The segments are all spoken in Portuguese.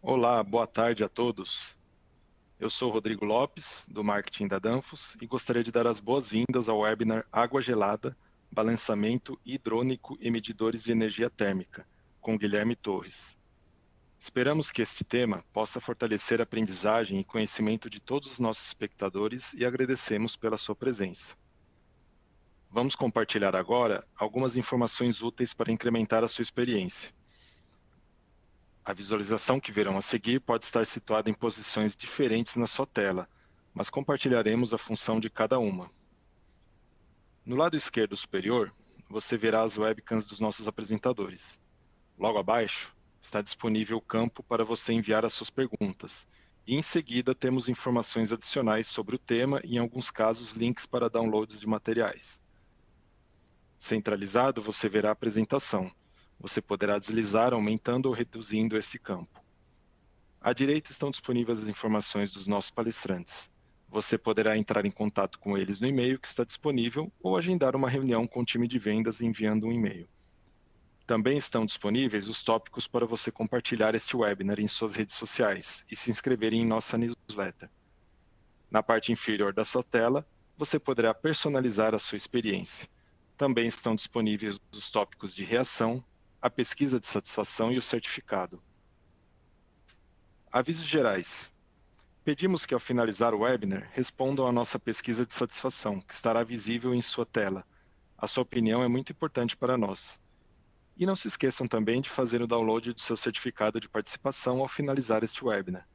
Olá, boa tarde a todos. Eu sou Rodrigo Lopes, do marketing da Danfoss, e gostaria de dar as boas-vindas ao webinar Água Gelada, Balanceamento Hidrônico e Medidores de Energia Térmica, com Guilherme Torres. Esperamos que este tema possa fortalecer a aprendizagem e conhecimento de todos os nossos espectadores e agradecemos pela sua presença. Vamos compartilhar agora algumas informações úteis para incrementar a sua experiência. A visualização que verão a seguir pode estar situada em posições diferentes na sua tela, mas compartilharemos a função de cada uma. No lado esquerdo superior, você verá as webcams dos nossos apresentadores. Logo abaixo, está disponível o campo para você enviar as suas perguntas, e em seguida temos informações adicionais sobre o tema e, em alguns casos, links para downloads de materiais. Centralizado, você verá a apresentação. Você poderá deslizar aumentando ou reduzindo esse campo. À direita estão disponíveis as informações dos nossos palestrantes. Você poderá entrar em contato com eles no e-mail que está disponível ou agendar uma reunião com o time de vendas enviando um e-mail. Também estão disponíveis os tópicos para você compartilhar este webinar em suas redes sociais e se inscrever em nossa newsletter. Na parte inferior da sua tela, você poderá personalizar a sua experiência. Também estão disponíveis os tópicos de reação, a pesquisa de satisfação e o certificado. Avisos gerais. Pedimos que, ao finalizar o webinar, respondam à nossa pesquisa de satisfação, que estará visível em sua tela. A sua opinião é muito importante para nós. E não se esqueçam também de fazer o download do seu certificado de participação ao finalizar este webinar.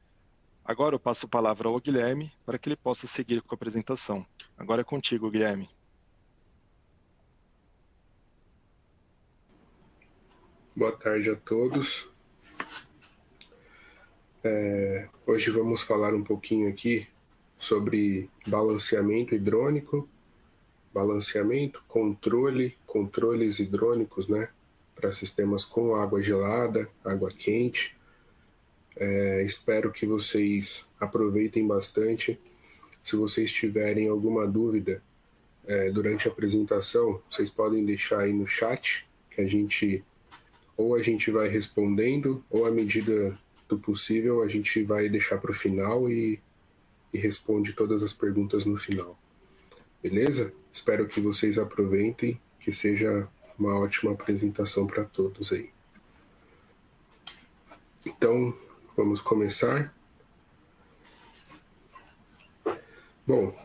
Agora eu passo a palavra ao Guilherme para que ele possa seguir com a apresentação. Agora é contigo, Guilherme. Boa tarde a todos. Hoje vamos falar um pouquinho aqui sobre balanceamento hidrônico, controles hidrônicos, né, para sistemas com água gelada, água quente. Espero que vocês aproveitem bastante. Se vocês tiverem alguma dúvida durante a apresentação, vocês podem deixar aí no chat, que a gente vai respondendo, ou à medida do possível a gente vai deixar para o final e responde todas as perguntas no final. Beleza? Espero que vocês aproveitem, que seja uma ótima apresentação para todos aí. Então, vamos começar. Bom,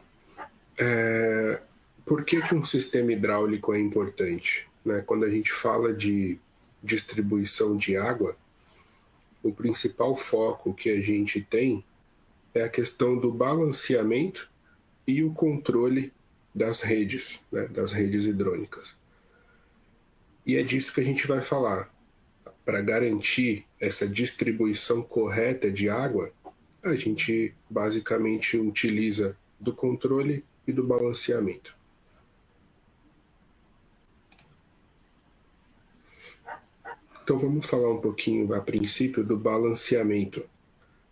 por que um sistema hidráulico é importante? Né? Quando a gente fala de distribuição de água, o principal foco que a gente tem é a questão do balanceamento e o controle das redes, né, das redes hidrônicas. E é disso que a gente vai falar. Para garantir essa distribuição correta de água, a gente basicamente utiliza do controle e do balanceamento. Então vamos falar um pouquinho a princípio do balanceamento.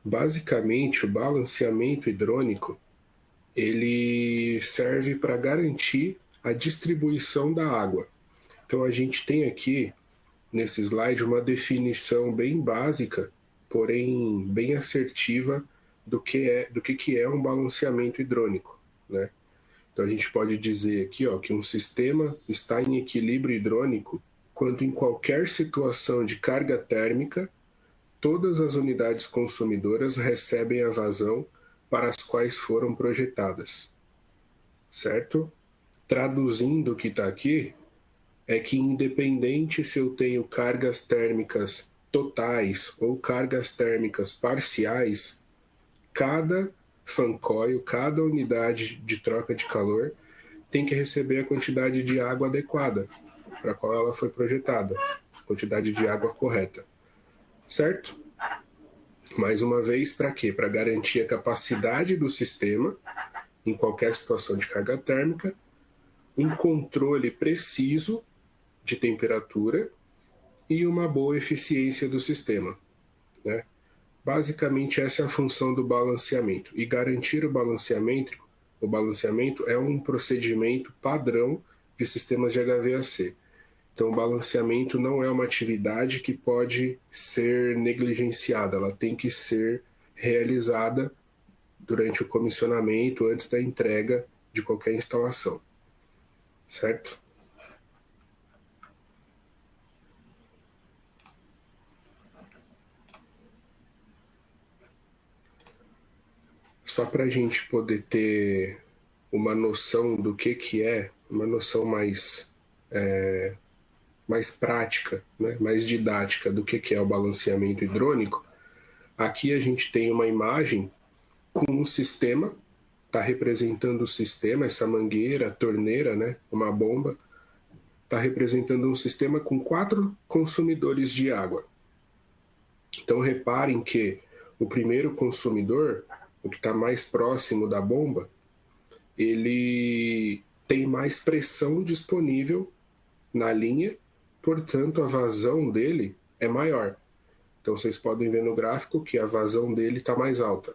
Basicamente, o balanceamento hidrônico ele serve para garantir a distribuição da água. Então a gente tem aqui nesse slide uma definição bem básica, porém bem assertiva do que é um balanceamento hidrônico, né? Então a gente pode dizer aqui, que um sistema está em equilíbrio hidrônico quando em qualquer situação de carga térmica todas as unidades consumidoras recebem a vazão para as quais foram projetadas, certo? Traduzindo o que está aqui, é que independente se eu tenho cargas térmicas totais ou cargas térmicas parciais, cada fan coil, cada unidade de troca de calor tem que receber a quantidade de água adequada para a qual ela foi projetada, quantidade de água correta, certo? Mais uma vez, para quê? Para garantir a capacidade do sistema em qualquer situação de carga térmica, um controle preciso de temperatura e uma boa eficiência do sistema, né? Basicamente, essa é a função do balanceamento. E garantir o balanceamento é um procedimento padrão de sistemas de HVAC. Então, o balanceamento não é uma atividade que pode ser negligenciada, ela tem que ser realizada durante o comissionamento, antes da entrega de qualquer instalação, certo? Só para a gente poder ter uma noção do que é, uma noção mais prática, né, mais didática do que é o balanceamento hidrônico, aqui a gente tem uma imagem com um sistema, está representando o sistema, essa mangueira, torneira, né, uma bomba, está representando um sistema com 4 consumidores de água. Então reparem que o primeiro consumidor, o que está mais próximo da bomba, ele tem mais pressão disponível na linha, portanto a vazão dele é maior. Então vocês podem ver no gráfico que a vazão dele está mais alta.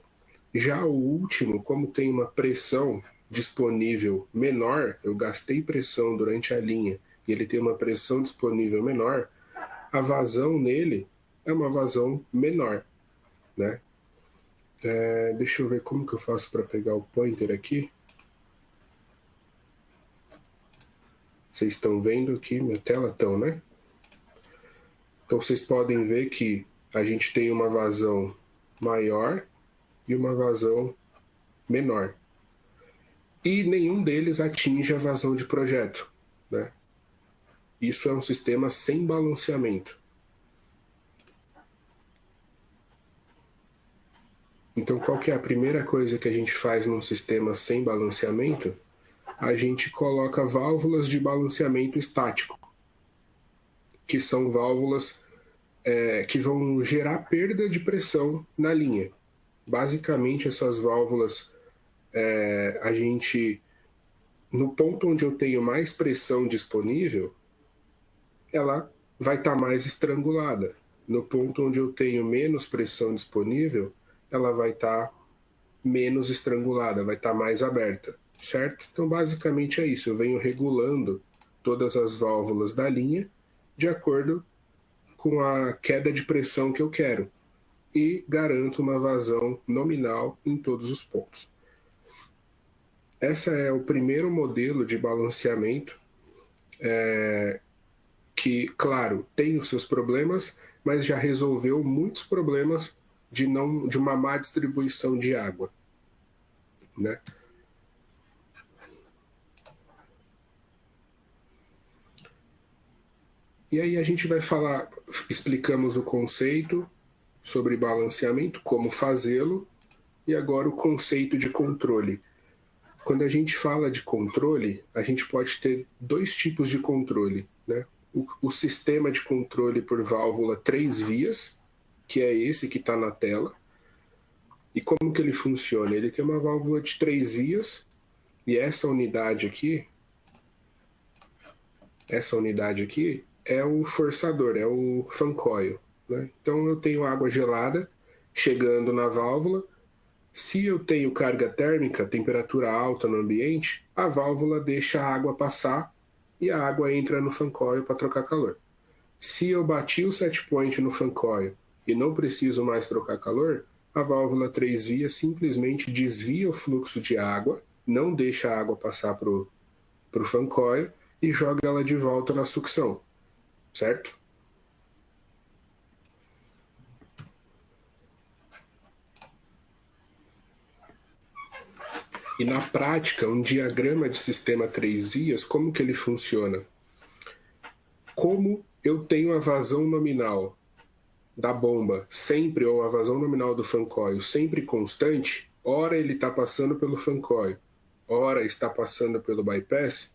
Já o último, como tem uma pressão disponível menor, eu gastei pressão durante a linha e ele tem uma pressão disponível menor, a vazão nele é uma vazão menor, né? Deixa eu ver como que eu faço para pegar o pointer aqui. Vocês estão vendo aqui minha tela? Estão, né? Então vocês podem ver que a gente tem uma vazão maior e uma vazão menor. E nenhum deles atinge a vazão de projeto, né? Isso é um sistema sem balanceamento. Então, qual que é a primeira coisa que a gente faz num sistema sem balanceamento? A gente coloca válvulas de balanceamento estático, que são válvulas que vão gerar perda de pressão na linha. Basicamente, essas válvulas, a gente, no ponto onde eu tenho mais pressão disponível, ela vai estar mais estrangulada. No ponto onde eu tenho menos pressão disponível, ela vai estar menos estrangulada, vai estar mais aberta, certo? Então, basicamente é isso. Eu venho regulando todas as válvulas da linha de acordo com a queda de pressão que eu quero e garanto uma vazão nominal em todos os pontos. Esse é o primeiro modelo de balanceamento que, claro, tem os seus problemas, mas já resolveu muitos problemas de uma má distribuição de água, né? E aí a gente vai falar, explicamos o conceito sobre balanceamento, como fazê-lo, e agora o conceito de controle. Quando a gente fala de controle, a gente pode ter 2 tipos de controle, né? O sistema de controle por válvula 3 vias, que é esse que está na tela. E como que ele funciona? Ele tem uma válvula de 3 vias, e essa unidade aqui é o forçador, é o fan coil, né? Então eu tenho água gelada chegando na válvula. Se eu tenho carga térmica, temperatura alta no ambiente, a válvula deixa a água passar e a água entra no fan coil para trocar calor. Se eu bati o set point no fan coil e não preciso mais trocar calor, a válvula 3 vias simplesmente desvia o fluxo de água, não deixa a água passar para o fan coil e joga ela de volta na sucção, certo? E na prática, um diagrama de sistema 3 vias, como que ele funciona? Como eu tenho a vazão nominal da bomba sempre, ou a vazão nominal do fan coil sempre constante, ora ele está passando pelo fan coil, ora está passando pelo bypass,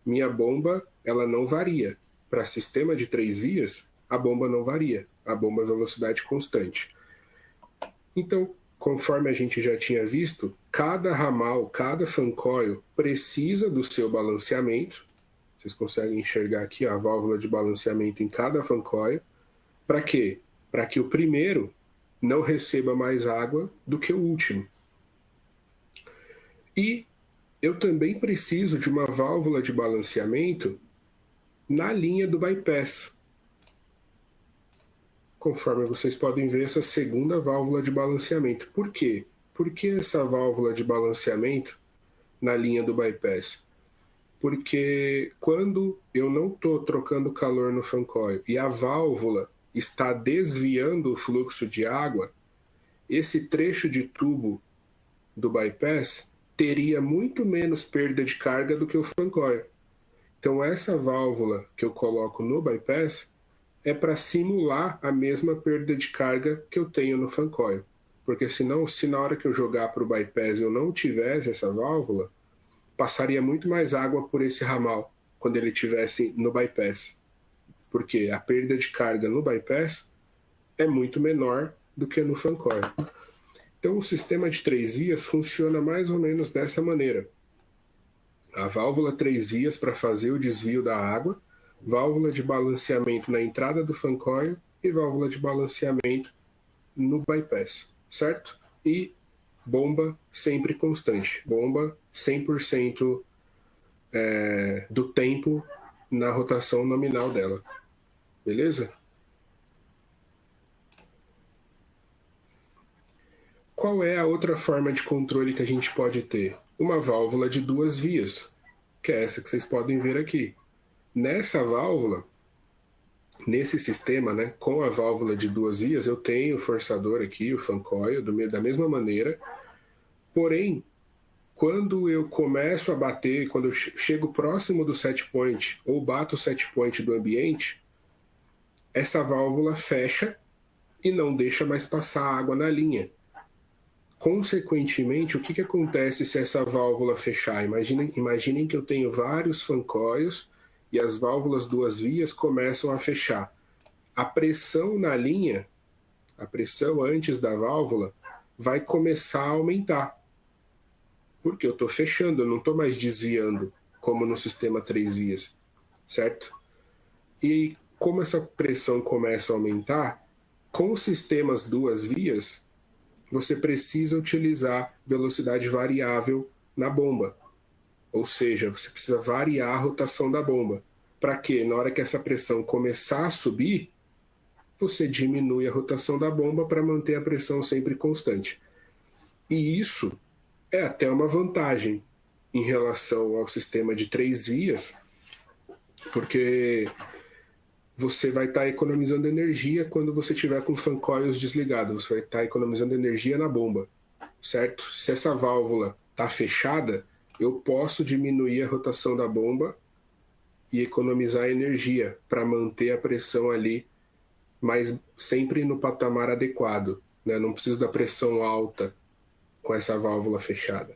minha bomba ela não varia. Para sistema de 3 vias, a bomba não varia, a bomba é velocidade constante. Então, conforme a gente já tinha visto, cada ramal, cada fan coil precisa do seu balanceamento. Vocês conseguem enxergar aqui a válvula de balanceamento em cada fan coil. Para quê? Para que o primeiro não receba mais água do que o último. E eu também preciso de uma válvula de balanceamento na linha do bypass. Conforme vocês podem ver, essa segunda válvula de balanceamento. Por quê? Por que essa válvula de balanceamento na linha do bypass? Porque quando eu não estou trocando calor no fan coil e a válvula está desviando o fluxo de água, esse trecho de tubo do bypass teria muito menos perda de carga do que o fan coil. Então essa válvula que eu coloco no bypass é para simular a mesma perda de carga que eu tenho no fan coil. Porque senão, se na hora que eu jogar para o bypass eu não tivesse essa válvula, passaria muito mais água por esse ramal quando ele estivesse no bypass. Porque a perda de carga no bypass é muito menor do que no fan coil. Então o sistema de 3 vias funciona mais ou menos dessa maneira. A válvula 3 vias para fazer o desvio da água, válvula de balanceamento na entrada do fan coil e válvula de balanceamento no bypass, certo? E bomba sempre constante, bomba 100% do tempo na rotação nominal dela, beleza? Qual é a outra forma de controle que a gente pode ter? Uma válvula de 2 vias, que é essa que vocês podem ver aqui. Nessa válvula, nesse sistema, né, com a válvula de 2 vias, eu tenho o forçador aqui, o fan coil, da mesma maneira. Porém, quando eu começo a bater, quando eu chego próximo do set point ou bato o set point do ambiente, essa válvula fecha e não deixa mais passar água na linha. Consequentemente, o que acontece se essa válvula fechar? Imaginem que eu tenho vários fan coils e as válvulas 2 vias começam a fechar. A pressão na linha, a pressão antes da válvula, vai começar a aumentar. Porque eu estou fechando, eu não estou mais desviando, como no sistema 3 vias, certo? E como essa pressão começa a aumentar, com sistemas 2 vias, você precisa utilizar velocidade variável na bomba. Ou seja, você precisa variar a rotação da bomba. Para que, na hora que essa pressão começar a subir, você diminui a rotação da bomba para manter a pressão sempre constante. E isso é até uma vantagem em relação ao sistema de 3 vias, porque você vai estar economizando energia quando você estiver com fan coils desligados, você vai estar economizando energia na bomba, certo? Se essa válvula está fechada, eu posso diminuir a rotação da bomba e economizar energia para manter a pressão ali, mas sempre no patamar adequado, né? Não preciso da pressão alta com essa válvula fechada.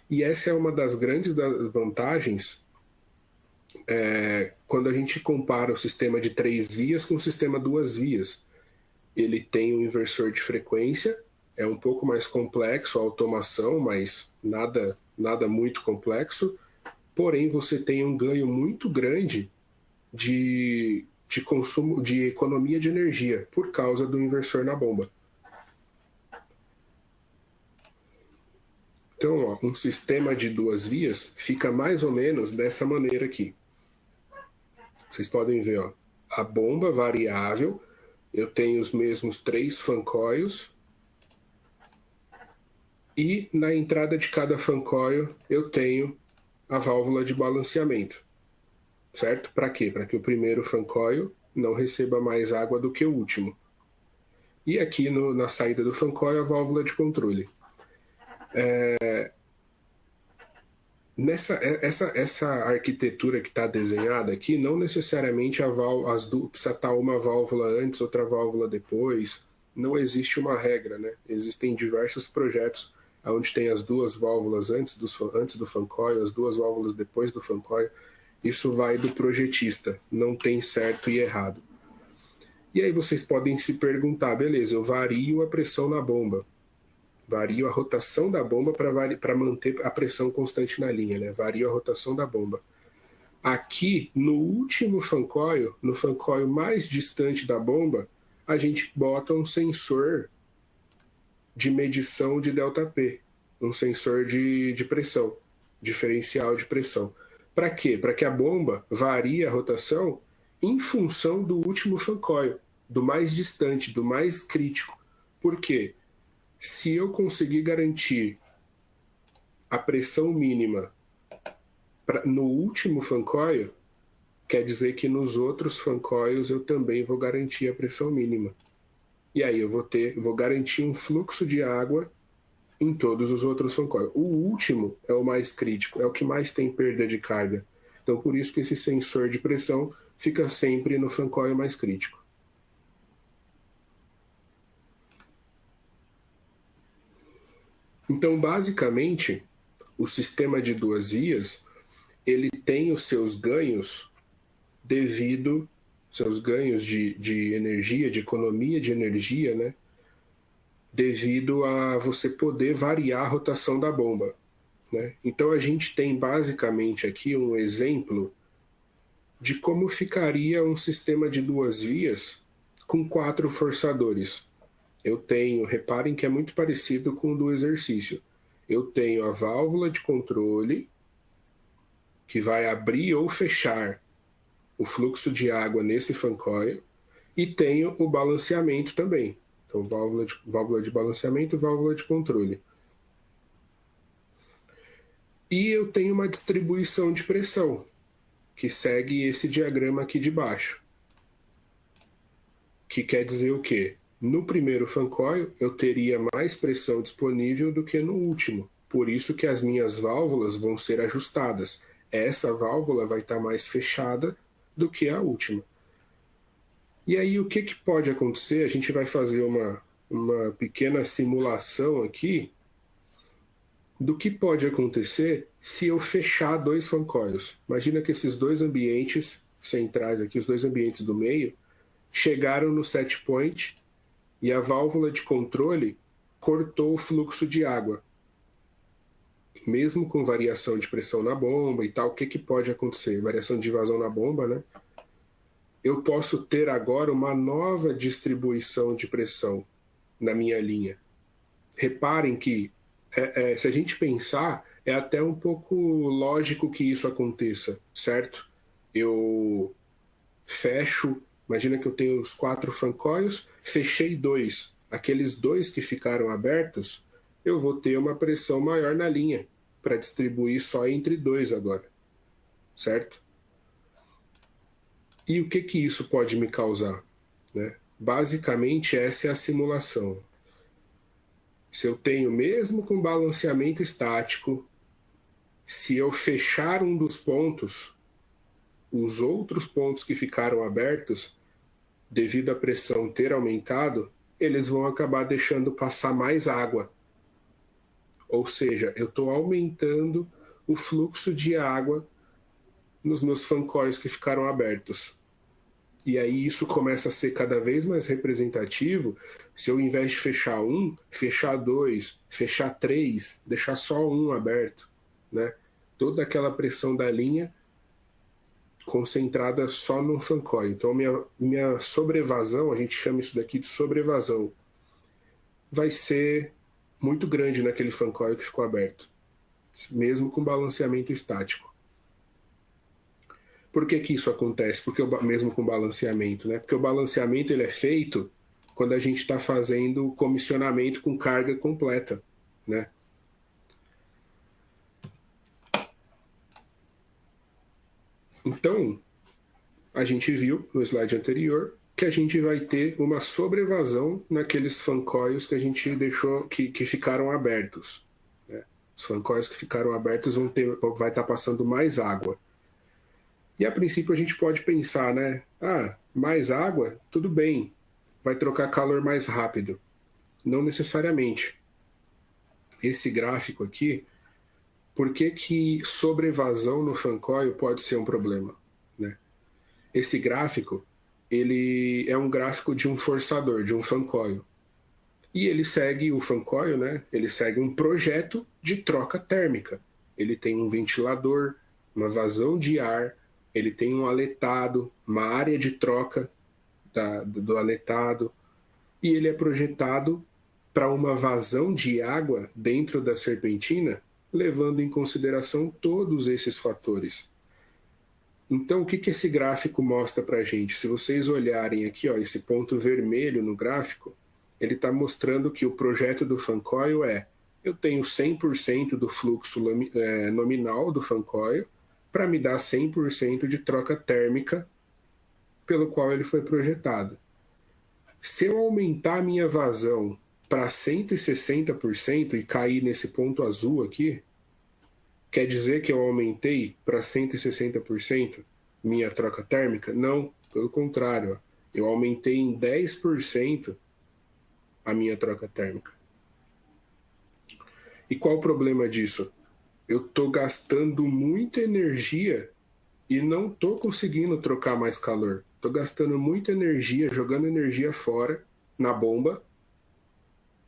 E essa é uma das grandes vantagens quando a gente compara o sistema de 3 vias com o sistema 2 vias. Ele tem um inversor de frequência, é um pouco mais complexo a automação, mas nada muito complexo. Porém, você tem um ganho muito grande de consumo, de economia de energia, por causa do inversor na bomba. Então, ó, um sistema de 2 vias fica mais ou menos dessa maneira aqui. Vocês podem ver, ó, a bomba variável, eu tenho os mesmos 3 fan coils, e na entrada de cada fan coil eu tenho a válvula de balanceamento, certo? Para quê? Para que o primeiro fan coil não receba mais água do que o último. E aqui na saída do fan coil a válvula de controle. Essa arquitetura que está desenhada aqui, não necessariamente precisa estar uma válvula antes, outra válvula depois. Não existe uma regra, né? Existem diversos projetos onde tem as 2 válvulas antes do fan coil, as 2 válvulas depois do fan coil. Isso vai do projetista, não tem certo e errado. E aí vocês podem se perguntar, beleza, eu vario a pressão na bomba. Vario a rotação da bomba para manter a pressão constante na linha, né? Vario a rotação da bomba. Aqui, no último fan coil, no fan coil mais distante da bomba, a gente bota um sensor de medição de ΔP, um sensor de pressão, diferencial de pressão. Para quê? Para que a bomba varie a rotação em função do último fan coil, do mais distante, do mais crítico. Por quê? Se eu conseguir garantir a pressão mínima no último fan coil, quer dizer que nos outros fan coils eu também vou garantir a pressão mínima. E aí eu vou garantir um fluxo de água em todos os outros fan coils. O último é o mais crítico, é o que mais tem perda de carga. Então por isso que esse sensor de pressão fica sempre no fan coil mais crítico. Então basicamente o sistema de duas vias ele tem os seus ganhos seus ganhos de energia, de economia de energia, né? Devido a você poder variar a rotação da bomba, né? Então a gente tem basicamente aqui um exemplo de como ficaria um sistema de duas vias com 4 forçadores. Reparem que é muito parecido com o do exercício. Eu tenho a válvula de controle que vai abrir ou fechar o fluxo de água nesse fan coil e tenho o balanceamento também. Então, válvula de balanceamento, válvula de controle. E eu tenho uma distribuição de pressão, que segue esse diagrama aqui de baixo. Que quer dizer o quê? No primeiro fan coil, eu teria mais pressão disponível do que no último. Por isso que as minhas válvulas vão ser ajustadas. Essa válvula vai estar mais fechada do que a última. E aí, o que pode acontecer? A gente vai fazer uma pequena simulação aqui do que pode acontecer se eu fechar 2 fan coils. Imagina que esses 2 ambientes centrais aqui, os 2 ambientes do meio, chegaram no set point e a válvula de controle cortou o fluxo de água. Mesmo com variação de pressão na bomba e tal, o que pode acontecer? Variação de vazão na bomba, né? Eu posso ter agora uma nova distribuição de pressão na minha linha. Reparem que, se a gente pensar, é até um pouco lógico que isso aconteça, certo? Eu fecho, imagina que eu tenho os 4 fan coils, fechei 2. Aqueles 2 que ficaram abertos, eu vou ter uma pressão maior na linha, para distribuir só entre 2 agora, certo? E o que isso pode me causar, né? Basicamente, essa é a simulação. Se eu tenho, mesmo com balanceamento estático, se eu fechar um dos pontos, os outros pontos que ficaram abertos, devido à pressão ter aumentado, eles vão acabar deixando passar mais água. Ou seja, eu estou aumentando o fluxo de água nos meus fan coils que ficaram abertos. E aí isso começa a ser cada vez mais representativo se eu, ao invés de fechar 1, fechar 2, fechar 3, deixar só 1 aberto, né? Toda aquela pressão da linha concentrada só num fan coil. Então minha sobrevasão, a gente chama isso daqui de sobrevasão, vai ser muito grande naquele fan coil que ficou aberto, mesmo com balanceamento estático. Por que isso acontece? Porque mesmo com balanceamento, né? Porque o balanceamento ele é feito quando a gente está fazendo comissionamento com carga completa, né? Então, a gente viu no slide anterior que a gente vai ter uma sobrevasão naqueles fan coils que a gente deixou, que ficaram abertos, né? Os fan coils que ficaram abertos vai estar passando mais água. E a princípio a gente pode pensar, né? Mais água, tudo bem, vai trocar calor mais rápido. Não necessariamente. Esse gráfico aqui, por que sobrevasão no fan coil pode ser um problema, né? Esse gráfico, ele é um gráfico de um forçador, de um fan coil. E ele segue o fan coil, né? Ele segue um projeto de troca térmica. Ele tem um ventilador, uma vazão de ar, ele tem um aletado, uma área de troca do aletado, e ele é projetado para uma vazão de água dentro da serpentina, levando em consideração todos esses fatores. Então, o que, que esse gráfico mostra para a gente? Se vocês olharem aqui, ó, esse ponto vermelho no gráfico, ele está mostrando que o projeto do fan coil eu tenho 100% do fluxo nominal do fan coil para me dar 100% de troca térmica pelo qual ele foi projetado. Se eu aumentar a minha vazão para 160% e cair nesse ponto azul aqui, quer dizer que eu aumentei para 160% minha troca térmica? Não, pelo contrário, eu aumentei em 10% a minha troca térmica. E qual o problema disso? Eu estou gastando muita energia e não estou conseguindo trocar mais calor. Estou gastando muita energia, jogando energia fora na bomba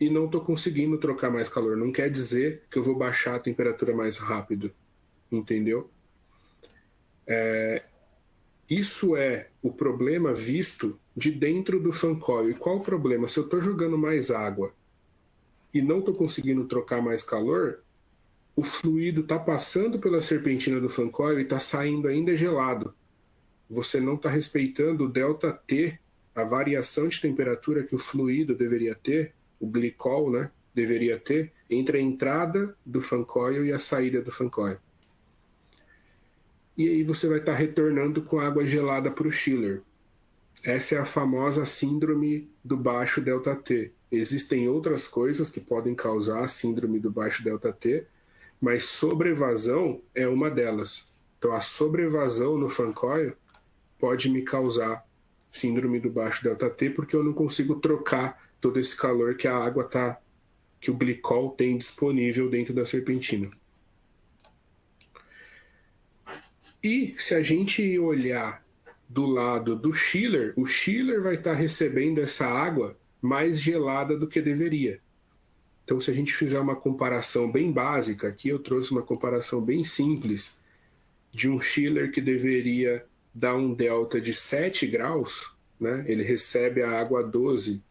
e não estou conseguindo trocar mais calor. Não quer dizer que eu vou baixar a temperatura mais rápido, entendeu? Isso é o problema visto de dentro do fan coil. E qual o problema? Se eu estou jogando mais água e não estou conseguindo trocar mais calor, o fluido está passando pela serpentina do fan coil e está saindo ainda gelado. Você não está respeitando o ΔT, a variação de temperatura que o fluido deveria ter, o glicol, né, deveria ter, entre a entrada do fan coil e a saída do fan coil. E aí você vai estar retornando com água gelada para o chiller. Essa é a famosa síndrome do baixo ΔT. Existem outras coisas que podem causar a síndrome do baixo ΔT, mas sobrevasão é uma delas. Então a sobrevasão no fan coil pode me causar síndrome do baixo ΔT porque eu não consigo trocar todo esse calor que a água que o glicol tem disponível dentro da serpentina. E se a gente olhar do lado do chiller, o chiller vai estar recebendo essa água mais gelada do que deveria. Então, se a gente fizer uma comparação bem básica, aqui eu trouxe uma comparação bem simples de um chiller que deveria dar um delta de 7 graus, né? Ele recebe a água 12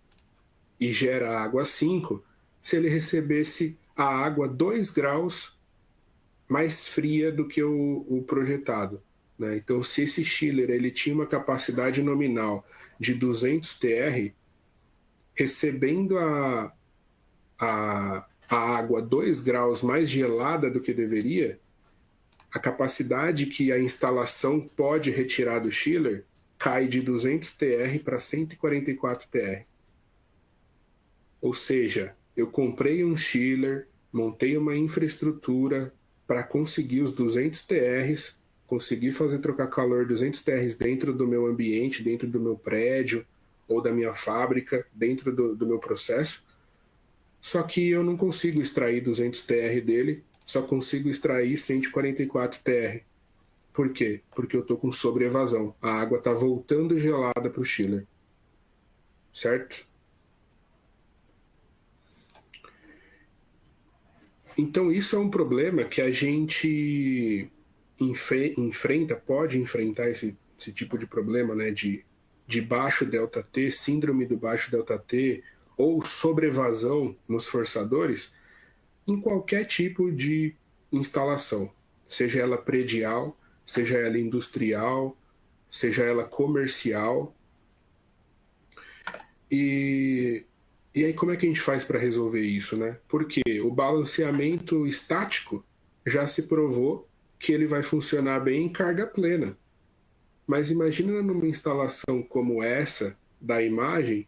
e gera a água 5. Se ele recebesse a água 2 graus mais fria do que o projetado, né? Então, se esse chiller ele tinha uma capacidade nominal de 200 TR, recebendo a água 2 graus mais gelada do que deveria, a capacidade que a instalação pode retirar do chiller cai de 200 TR para 144 TR. Ou seja, eu comprei um chiller, montei uma infraestrutura para conseguir os 200 TRs, conseguir fazer trocar calor 200 TRs dentro do meu ambiente, dentro do meu prédio ou da minha fábrica, dentro do meu processo. Só que eu não consigo extrair 200 TR dele, só consigo extrair 144 TR. Por quê? Porque eu estou com sobreevasão. A água está voltando gelada para o chiller. Certo? Então isso é um problema que a gente pode enfrentar esse tipo de problema, né, de baixo ΔT, síndrome do baixo ΔT ou sobrevasão nos forçadores em qualquer tipo de instalação, seja ela predial, seja ela industrial, seja ela comercial. E aí como é que a gente faz para resolver isso, né? Porque o balanceamento estático já se provou que ele vai funcionar bem em carga plena. Mas imagina numa instalação como essa da imagem,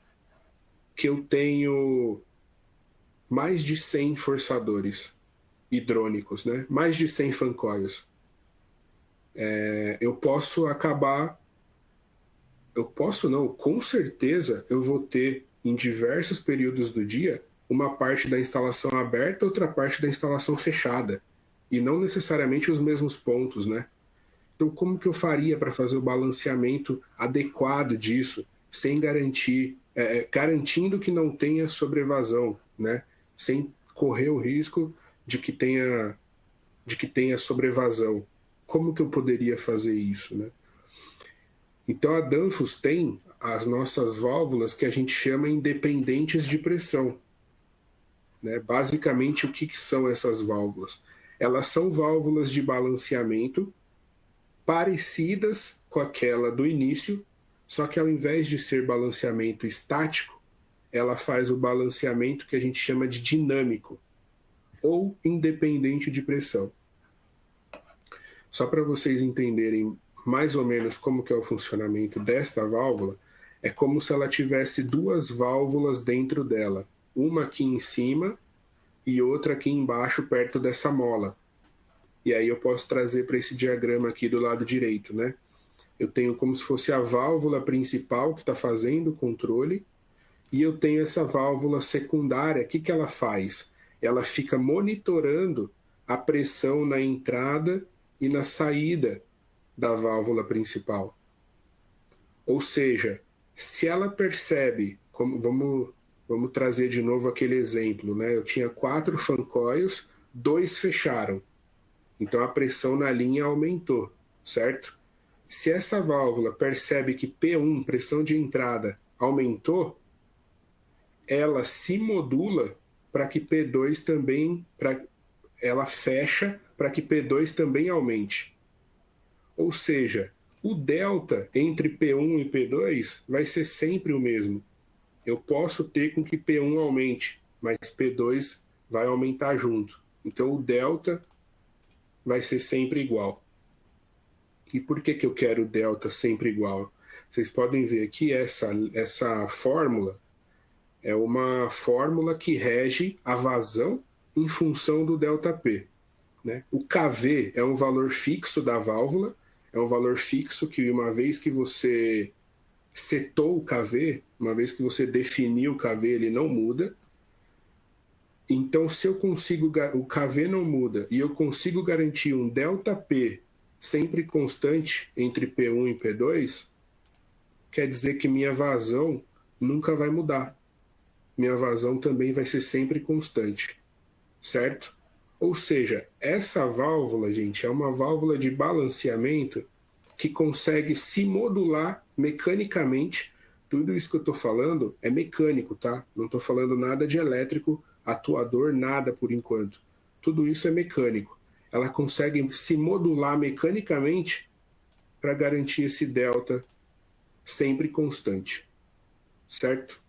que eu tenho mais de 100 forçadores hidrônicos, né? Mais de 100 fan coils. Eu posso acabar... Eu posso não, com certeza eu vou ter em diversos períodos do dia uma parte da instalação aberta, outra parte da instalação fechada. E não necessariamente os mesmos pontos, né? Então, como que eu faria para fazer o balanceamento adequado disso, sem garantindo que não tenha sobrevasão, né? Sem correr o risco de que tenha sobrevasão? Como que eu poderia fazer isso, né? Então, a Danfoss tem as nossas válvulas que a gente chama independentes de pressão, né? Basicamente, o que são essas válvulas? Elas são válvulas de balanceamento parecidas com aquela do início, só que ao invés de ser balanceamento estático, ela faz o balanceamento que a gente chama de dinâmico ou independente de pressão. Só para vocês entenderem mais ou menos como que é o funcionamento desta válvula, é como se ela tivesse duas válvulas dentro dela, uma aqui em cima e outra aqui embaixo perto dessa mola. E aí eu posso trazer para esse diagrama aqui do lado direito, né? Eu tenho como se fosse a válvula principal que está fazendo o controle, e eu tenho essa válvula secundária. O que que ela faz? Ela fica monitorando a pressão na entrada e na saída da válvula principal. Ou seja, se ela percebe, vamos trazer de novo aquele exemplo, né? Eu tinha 4 fan coils, 2 fecharam. Então a pressão na linha aumentou, certo? Se essa válvula percebe que P1, pressão de entrada, aumentou, ela se modula para que P2 também, ela fecha para que P2 também aumente. Ou seja, o delta entre P1 e P2 vai ser sempre o mesmo. Eu posso ter com que P1 aumente, mas P2 vai aumentar junto. Então o delta vai ser sempre igual. E por que eu quero o delta sempre igual? Vocês podem ver aqui essa fórmula é uma fórmula que rege a vazão em função do ΔP. Né? O KV é um valor fixo da válvula, é um valor fixo que uma vez que você setou o KV, uma vez que você definiu o KV, ele não muda. Então, se eu consigo, o KV não muda e eu consigo garantir um ΔP sempre constante entre P1 e P2, quer dizer que minha vazão nunca vai mudar. Minha vazão também vai ser sempre constante, certo? Ou seja, essa válvula, gente, é uma válvula de balanceamento que consegue se modular mecanicamente. Tudo isso que eu estou falando é mecânico, tá? Não estou falando nada de elétrico, atuador, nada por enquanto. Tudo isso é mecânico. Ela consegue se modular mecanicamente para garantir esse delta sempre constante, certo?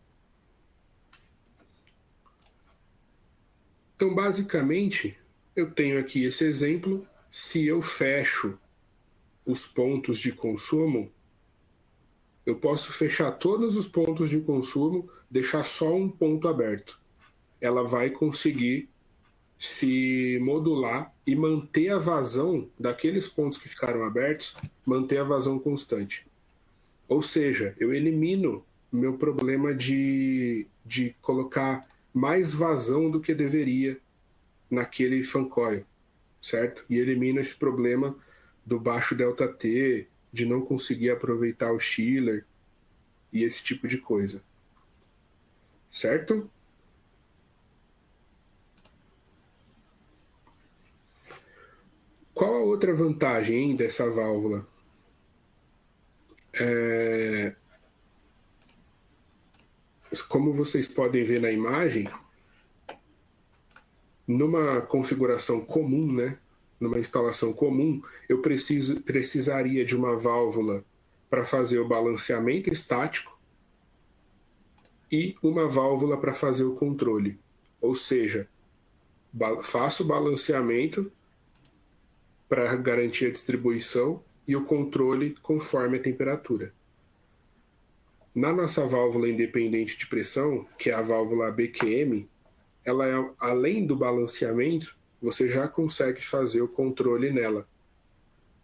Então, basicamente, eu tenho aqui esse exemplo. Se eu fecho os pontos de consumo, eu posso fechar todos os pontos de consumo, deixar só um ponto aberto. Ela vai conseguir se modular e manter a vazão daqueles pontos que ficaram abertos, manter a vazão constante. Ou seja, eu elimino o meu problema de colocar mais vazão do que deveria naquele fan coil, certo? E elimino esse problema do baixo ΔT, de não conseguir aproveitar o chiller e esse tipo de coisa, certo? Qual a outra vantagem, hein, dessa válvula? Como vocês podem ver na imagem, numa configuração comum, né, numa instalação comum, eu precisaria de uma válvula para fazer o balanceamento estático e uma válvula para fazer o controle. Ou seja, faço o balanceamento para garantir a distribuição e o controle conforme a temperatura. Na nossa válvula independente de pressão, que é a válvula BQM, ela é, além do balanceamento, você já consegue fazer o controle nela.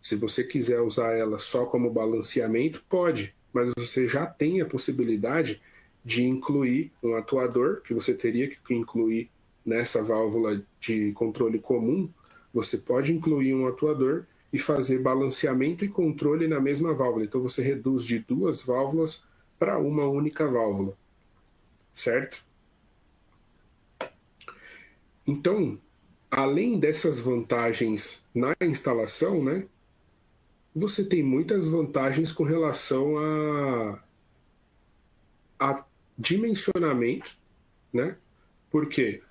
Se você quiser usar ela só como balanceamento, pode, mas você já tem a possibilidade de incluir um atuador, que você teria que incluir nessa válvula de controle comum. Você pode incluir um atuador e fazer balanceamento e controle na mesma válvula. Então você reduz de 2 válvulas para uma única válvula, certo? Então, além dessas vantagens na instalação, né, você tem muitas vantagens com relação a dimensionamento, né? Porque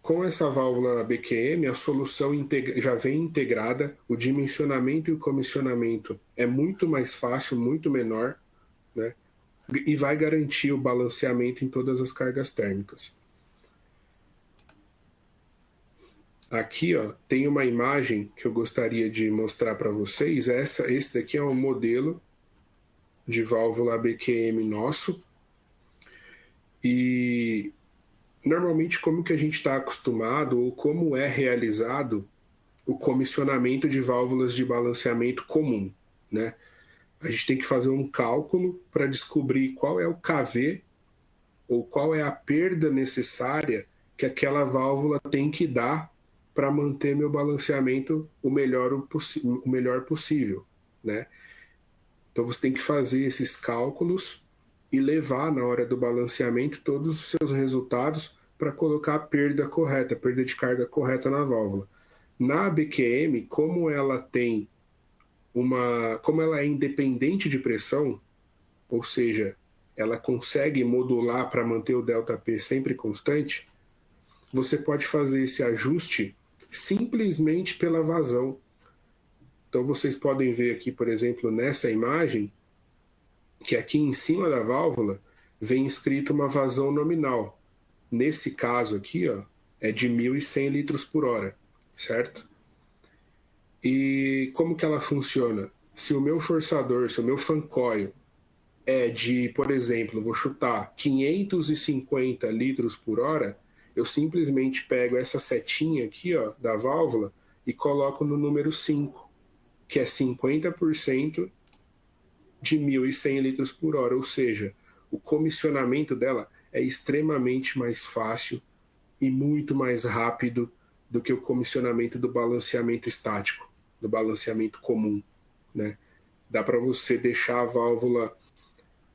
Com essa válvula BQM, a solução já vem integrada, o dimensionamento e o comissionamento é muito mais fácil, muito menor, né? E vai garantir o balanceamento em todas as cargas térmicas. Aqui, ó, tem uma imagem que eu gostaria de mostrar para vocês. Esse daqui é um modelo de válvula BQM nosso. E normalmente como que a gente está acostumado ou como é realizado o comissionamento de válvulas de balanceamento comum, né? A gente tem que fazer um cálculo para descobrir qual é o KV ou qual é a perda necessária que aquela válvula tem que dar para manter meu balanceamento o melhor possível, né? Então você tem que fazer esses cálculos e levar na hora do balanceamento todos os seus resultados para colocar a perda correta, a perda de carga correta na válvula. Na BQM, como ela é independente de pressão, ou seja, ela consegue modular para manter o ΔP sempre constante, você pode fazer esse ajuste simplesmente pela vazão. Então vocês podem ver aqui, por exemplo, nessa imagem, que aqui em cima da válvula vem escrito uma vazão nominal. Nesse caso aqui, ó, é de 1.100 litros por hora, certo? E como que ela funciona? Se o meu forçador, se o meu fan coil é de, por exemplo, vou chutar 550 litros por hora, eu simplesmente pego essa setinha aqui, ó, da válvula e coloco no número 5, que é 50% de 1.100 litros por hora, ou seja, o comissionamento dela é extremamente mais fácil e muito mais rápido do que o comissionamento do balanceamento estático, do balanceamento comum, né? Dá para você deixar a válvula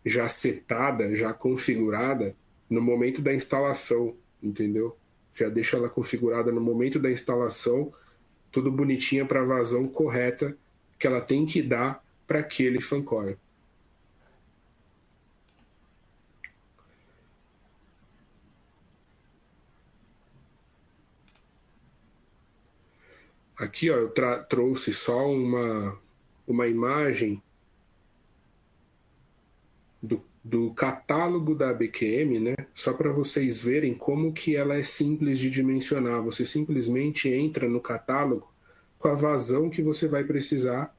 já setada, já configurada no momento da instalação, entendeu? Já deixa ela configurada no momento da instalação, tudo bonitinha para a vazão correta que ela tem que dar para aquele fan coil. Aqui, ó, eu trouxe só uma imagem do catálogo da BQM, né? Só para vocês verem como que ela é simples de dimensionar. Você simplesmente entra no catálogo com a vazão que você vai precisar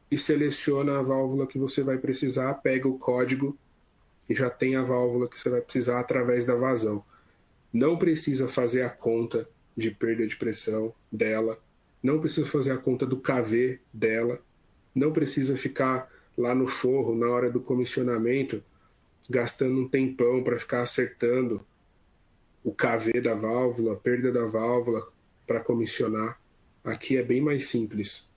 e seleciona a válvula que você vai precisar, pega o código e já tem a válvula que você vai precisar através da vazão. Não precisa fazer a conta de perda de pressão dela, não precisa fazer a conta do KV dela, não precisa ficar lá no forro na hora do comissionamento gastando um tempão para ficar acertando o KV da válvula, a perda da válvula para comissionar. Aqui é bem mais simples.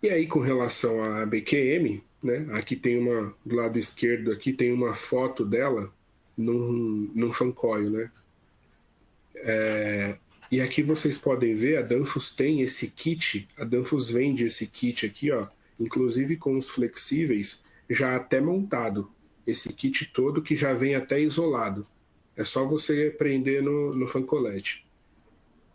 E aí, com relação à BQM, né, aqui tem do lado esquerdo aqui tem uma foto dela num fan coil, né? E aqui vocês podem ver, a Danfoss tem esse kit, a Danfoss vende esse kit aqui, ó, inclusive com os flexíveis já até montado. Esse kit todo que já vem até isolado. É só você prender no fancolete.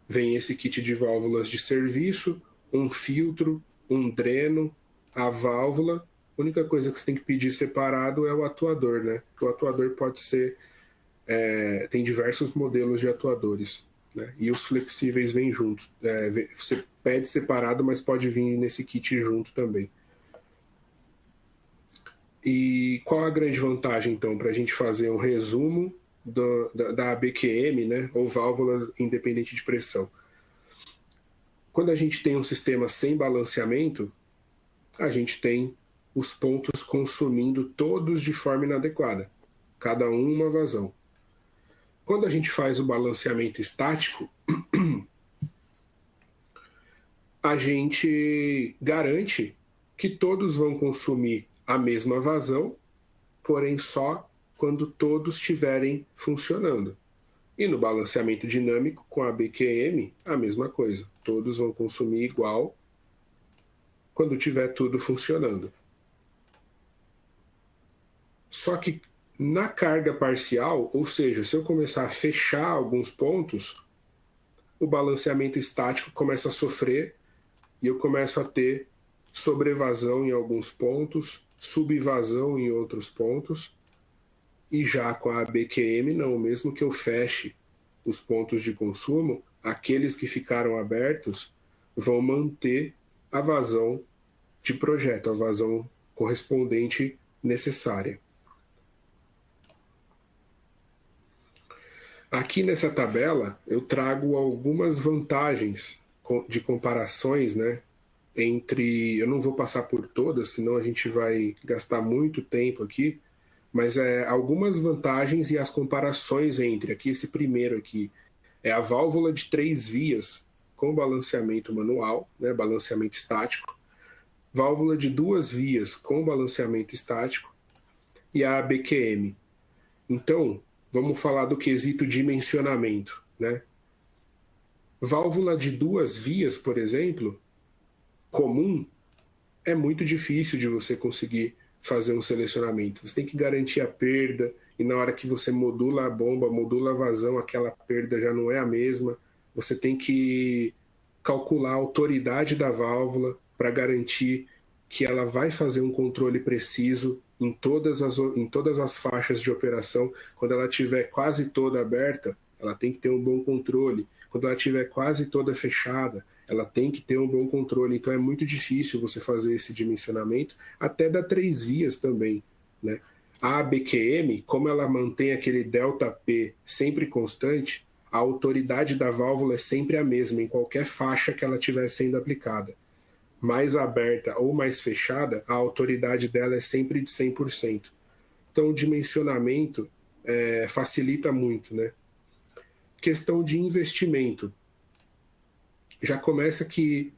Vem esse kit de válvulas de serviço, um filtro, um dreno, a válvula. A única coisa que você tem que pedir separado é o atuador, né? Porque o atuador pode ser... tem diversos modelos de atuadores, né? E os flexíveis vêm juntos. Você pede separado, mas pode vir nesse kit junto também. E qual a grande vantagem, então, para a gente fazer um resumo da ABQM, né, ou válvulas independente de pressão? Quando a gente tem um sistema sem balanceamento, a gente tem os pontos consumindo todos de forma inadequada, cada um uma vazão. Quando a gente faz o balanceamento estático, a gente garante que todos vão consumir a mesma vazão, porém só quando todos estiverem funcionando. E no balanceamento dinâmico, com a BQM, a mesma coisa. Todos vão consumir igual quando tiver tudo funcionando. Só que Na carga parcial, ou seja, se eu começar a fechar alguns pontos, o balanceamento estático começa a sofrer e eu começo a ter sobrevasão em alguns pontos, subvasão em outros pontos. E já com a ABQM, não, mesmo que eu feche os pontos de consumo, aqueles que ficaram abertos vão manter a vazão de projeto, a vazão correspondente necessária. Aqui nessa tabela eu trago algumas vantagens de comparações, né, entre, eu não vou passar por todas, senão a gente vai gastar muito tempo aqui, mas algumas vantagens e as comparações entre, aqui esse primeiro aqui, é a válvula de 3 vias com balanceamento manual, né, balanceamento estático, válvula de 2 vias com balanceamento estático e a ABQM. Então, vamos falar do quesito dimensionamento, né? Válvula de 2 vias, por exemplo, comum, é muito difícil de você conseguir fazer um selecionamento. Você tem que garantir a perda, e na hora que você modula a bomba, modula a vazão, aquela perda já não é a mesma. Você tem que calcular a autoridade da válvula para garantir que ela vai fazer um controle preciso em todas as faixas de operação. Quando ela estiver quase toda aberta, ela tem que ter um bom controle. Quando ela estiver quase toda fechada, ela tem que ter um bom controle. Então é muito difícil você fazer esse dimensionamento, até da 3 vias também, né? A ABQM, como ela mantém aquele ΔP sempre constante, a autoridade da válvula é sempre a mesma em qualquer faixa que ela estiver sendo aplicada. Mais aberta ou mais fechada, a autoridade dela é sempre de 100%. Então o dimensionamento facilita muito, né? Questão de investimento. Já começa que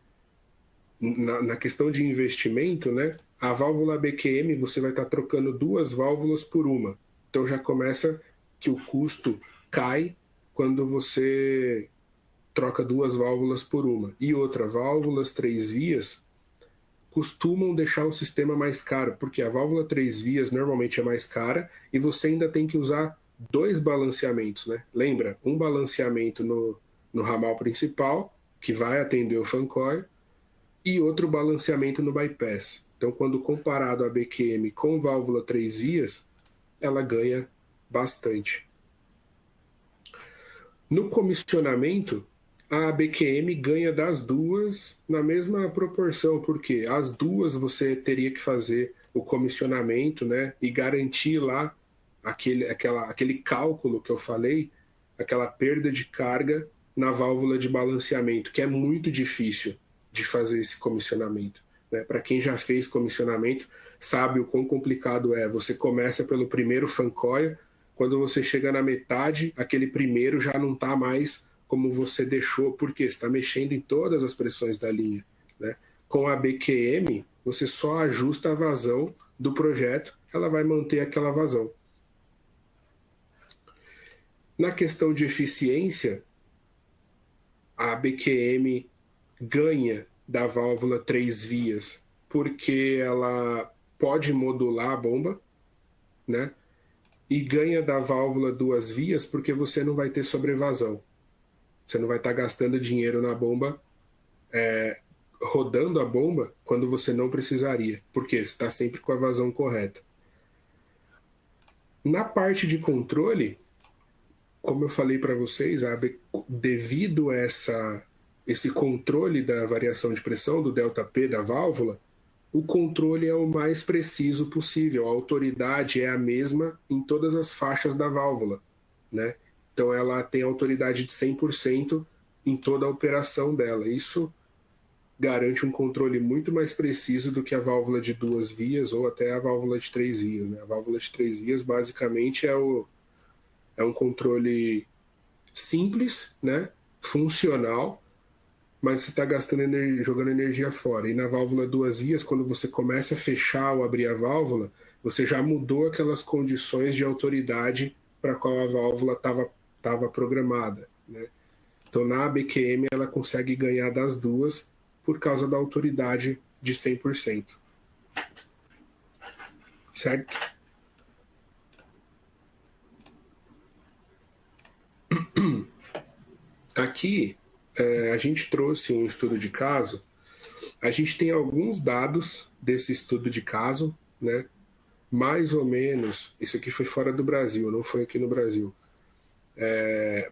na questão de investimento, né, a válvula ABQM você vai estar trocando 2 válvulas por uma. Então já começa que o custo cai quando você troca 2 válvulas por uma. E outra, válvulas 3 vias costumam deixar o sistema mais caro, porque a válvula 3 vias normalmente é mais cara e você ainda tem que usar 2 balanceamentos, né? Lembra, um balanceamento no ramal principal, que vai atender o fan coil, e outro balanceamento no bypass. Então, quando comparado a BQM com válvula 3 vias, ela ganha bastante. No comissionamento, a BQM ganha das duas na mesma proporção, porque as duas você teria que fazer o comissionamento, né, e garantir lá aquele cálculo que eu falei, aquela perda de carga na válvula de balanceamento, que é muito difícil de fazer esse comissionamento, né? Para quem já fez comissionamento, sabe o quão complicado é. Você começa pelo primeiro fan coil, quando você chega na metade, aquele primeiro já não está mais como você deixou, porque você está mexendo em todas as pressões da linha, né? Com a BQM, você só ajusta a vazão do projeto, ela vai manter aquela vazão. Na questão de eficiência, a BQM ganha da válvula 3 vias porque ela pode modular a bomba, né? E ganha da válvula 2 vias porque você não vai ter sobrevasão. Você não vai estar gastando dinheiro na bomba, rodando a bomba quando você não precisaria, porque você está sempre com a vazão correta. Na parte de controle, como eu falei para vocês, devido a esse controle da variação de pressão, do ΔP da válvula, o controle é o mais preciso possível. A autoridade é a mesma em todas as faixas da válvula, né? Então ela tem autoridade de 100% em toda a operação dela. Isso garante um controle muito mais preciso do que a válvula de 2 vias ou até a válvula de 3 vias, né? A válvula de 3 vias basicamente é um controle simples, né? Funcional, mas você está jogando energia fora. E na válvula 2 vias, quando você começa a fechar ou abrir a válvula, você já mudou aquelas condições de autoridade para a qual a válvula estava programada, né? Então, na ABQM, ela consegue ganhar das duas por causa da autoridade de 100%. Certo? Aqui, a gente trouxe um estudo de caso. A gente tem alguns dados desse estudo de caso, né? Mais ou menos, isso aqui foi fora do Brasil, não foi aqui no Brasil.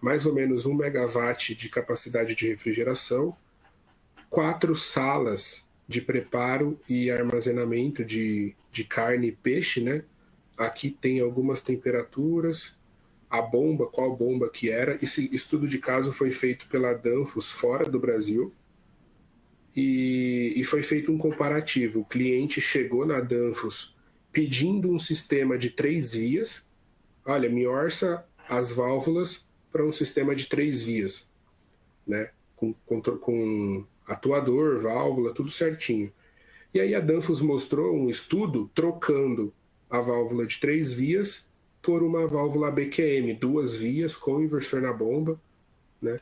Mais ou menos 1 megawatt de capacidade de refrigeração, 4 salas de preparo e armazenamento de carne e peixe, né? Aqui tem algumas temperaturas, a bomba, qual bomba que era. Esse estudo de caso foi feito pela Danfoss fora do Brasil e foi feito um comparativo. O cliente chegou na Danfoss pedindo um sistema de 3 vias. Olha, me orça as válvulas para um sistema de 3 vias, né? Com atuador, válvula, tudo certinho. E aí a Danfoss mostrou um estudo trocando a válvula de 3 vias por uma válvula ABQM, 2 vias com inversor na bomba, né?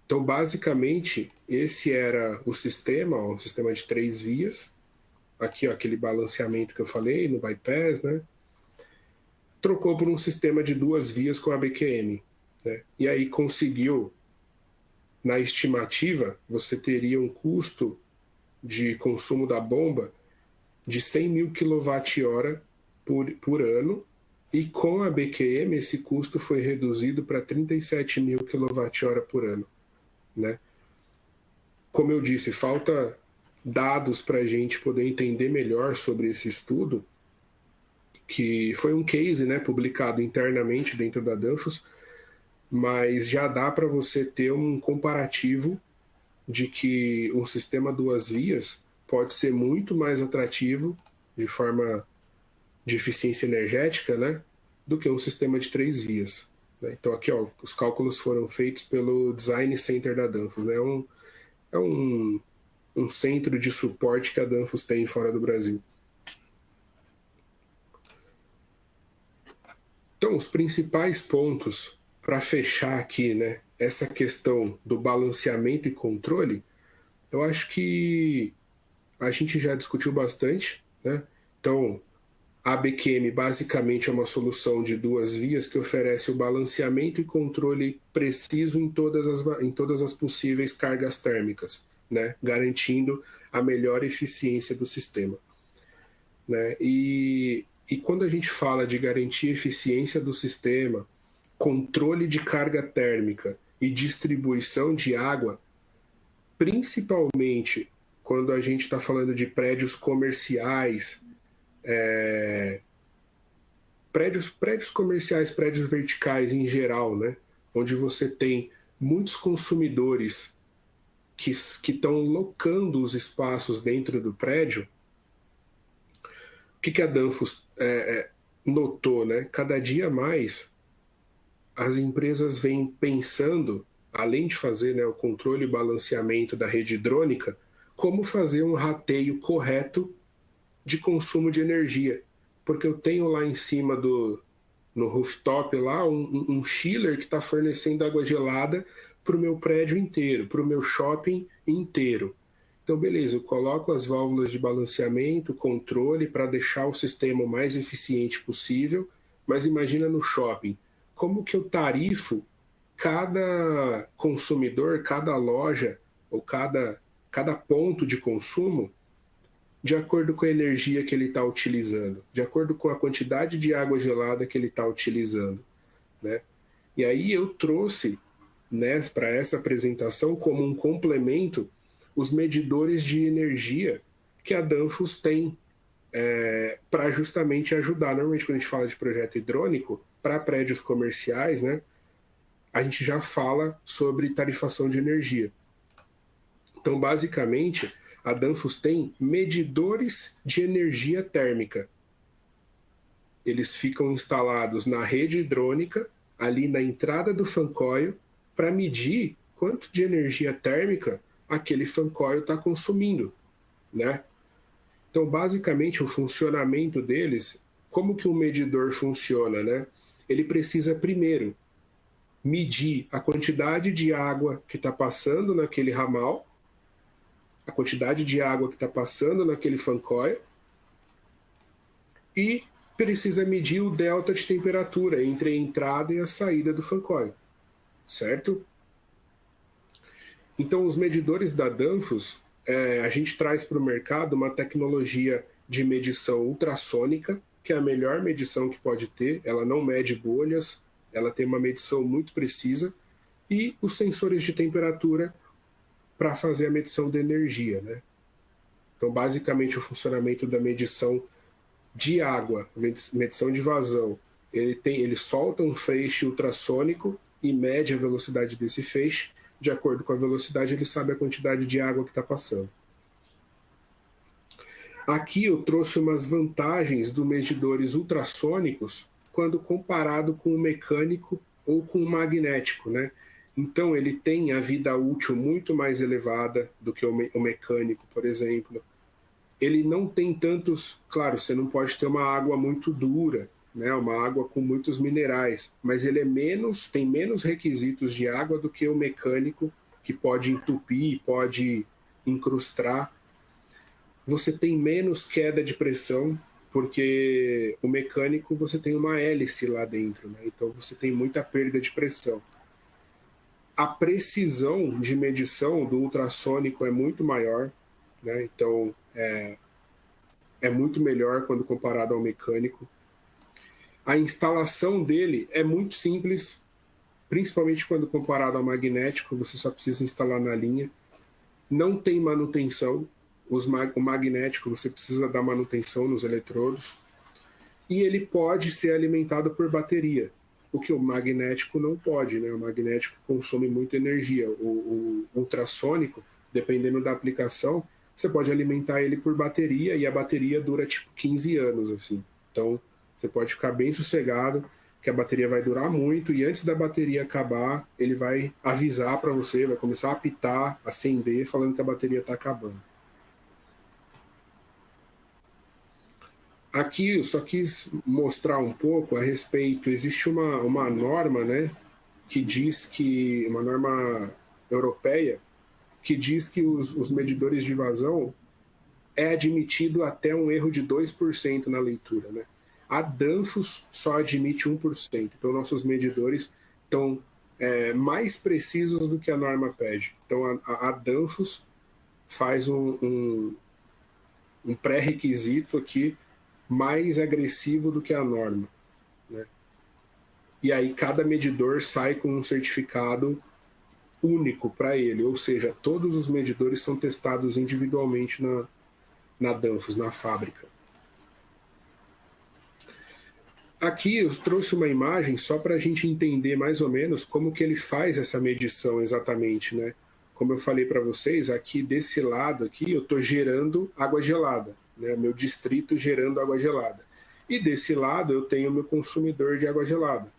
Então, basicamente, esse era o sistema, ó, um sistema de 3 vias. Aqui, ó, aquele balanceamento que eu falei no bypass, né? Trocou por um sistema de 2 vias com ABQM, né? E aí conseguiu, na estimativa, você teria um custo de consumo da bomba de 100 mil kWh por ano, e com a BQM esse custo foi reduzido para 37 mil kWh por ano, né? Como eu disse, falta dados para a gente poder entender melhor sobre esse estudo, que foi um case, né, publicado internamente dentro da Danfoss, mas já dá para você ter um comparativo de que um sistema 2 vias pode ser muito mais atrativo de forma de eficiência energética, né, do que um sistema de 3 vias. Né? Então aqui, ó, os cálculos foram feitos pelo Design Center da Danfoss, né? É um centro de suporte que a Danfoss tem fora do Brasil. Então, os principais pontos para fechar aqui, né, essa questão do balanceamento e controle, eu acho que a gente já discutiu bastante, né? Então, a ABQM basicamente é uma solução de 2 vias que oferece o balanceamento e controle preciso em todas as possíveis cargas térmicas, né? Garantindo a melhor eficiência do sistema, né? E quando a gente fala de garantir eficiência do sistema, controle de carga térmica e distribuição de água, principalmente quando a gente está falando de prédios comerciais, prédios comerciais, prédios verticais em geral, né? Onde você tem muitos consumidores que estão locando os espaços dentro do prédio. O que a Danfoss notou, né? Cada dia mais as empresas vêm pensando, além de fazer, né, o controle e balanceamento da rede hidrônica, como fazer um rateio correto de consumo de energia. Porque eu tenho lá em cima no rooftop lá um chiller que está fornecendo água gelada para o meu prédio inteiro, para o meu shopping inteiro. Então, beleza, eu coloco as válvulas de balanceamento, controle para deixar o sistema o mais eficiente possível, mas imagina no shopping, como que eu tarifo cada consumidor, cada loja ou cada ponto de consumo de acordo com a energia que ele está utilizando, de acordo com a quantidade de água gelada que ele está utilizando, né? E aí eu trouxe, né, para essa apresentação como um complemento os medidores de energia que a Danfoss tem para justamente ajudar. Normalmente quando a gente fala de projeto hidrônico para prédios comerciais, né, a gente já fala sobre tarifação de energia. Então, basicamente, a Danfoss tem medidores de energia térmica. Eles ficam instalados na rede hidrônica, ali na entrada do fan coil, para medir quanto de energia térmica aquele fan coil está consumindo, né? Então, basicamente, o funcionamento deles, como que um medidor funciona, né? Ele precisa, primeiro, medir a quantidade de água que está passando naquele ramal, a quantidade de água que está passando naquele fan coil, e precisa medir o delta de temperatura entre a entrada e a saída do fan coil. certo? Então, os medidores da Danfoss, a gente traz para o mercado uma tecnologia de medição ultrassônica, que é a melhor medição que pode ter. Ela não mede bolhas, ela tem uma medição muito precisa, e os sensores de temperatura para fazer a medição de energia, né? Então, basicamente, o funcionamento da medição de água, medição de vazão, ele solta um feixe ultrassônico e mede a velocidade desse feixe. De acordo com a velocidade, ele sabe a quantidade de água que está passando. Aqui eu trouxe umas vantagens dos medidores ultrassônicos quando comparado com o mecânico ou com o magnético, né? Então ele tem a vida útil muito mais elevada do que o mecânico, por exemplo. Ele não tem tantos... Claro, você não pode ter uma água muito dura, né? Uma água com muitos minerais, mas ele tem menos requisitos de água do que o mecânico, que pode entupir, pode incrustar. Você tem menos queda de pressão, porque o mecânico você tem uma hélice lá dentro, né? Então você tem muita perda de pressão. A precisão de medição do ultrassônico é muito maior, né? Então é muito melhor quando comparado ao mecânico. A instalação dele é muito simples, principalmente quando comparado ao magnético, você só precisa instalar na linha. Não tem manutenção. O magnético você precisa dar manutenção nos eletrodos. E ele pode ser alimentado por bateria, o que o magnético não pode, né? O magnético consome muita energia. O ultrassônico, dependendo da aplicação, você pode alimentar ele por bateria e a bateria dura tipo 15 anos, assim. Então, você pode ficar bem sossegado que a bateria vai durar muito e antes da bateria acabar, ele vai avisar para você, vai começar a apitar, acender, falando que a bateria está acabando. Aqui eu só quis mostrar um pouco a respeito. Existe uma norma, né, que diz que, uma norma europeia, que diz que os medidores de vazão é admitido até um erro de 2% na leitura, né? A Danfoss só admite 1%. Então, nossos medidores estão mais precisos do que a norma pede. Então, a Danfoss faz um pré-requisito aqui mais agressivo do que a norma, né? E aí cada medidor sai com um certificado único para ele, ou seja, todos os medidores são testados individualmente na Danfoss, na fábrica. Aqui eu trouxe uma imagem só para a gente entender mais ou menos como que ele faz essa medição exatamente, né? Como eu falei para vocês, aqui desse lado aqui eu estou gerando água gelada, né? Meu distrito gerando água gelada. E desse lado eu tenho meu consumidor de água gelada.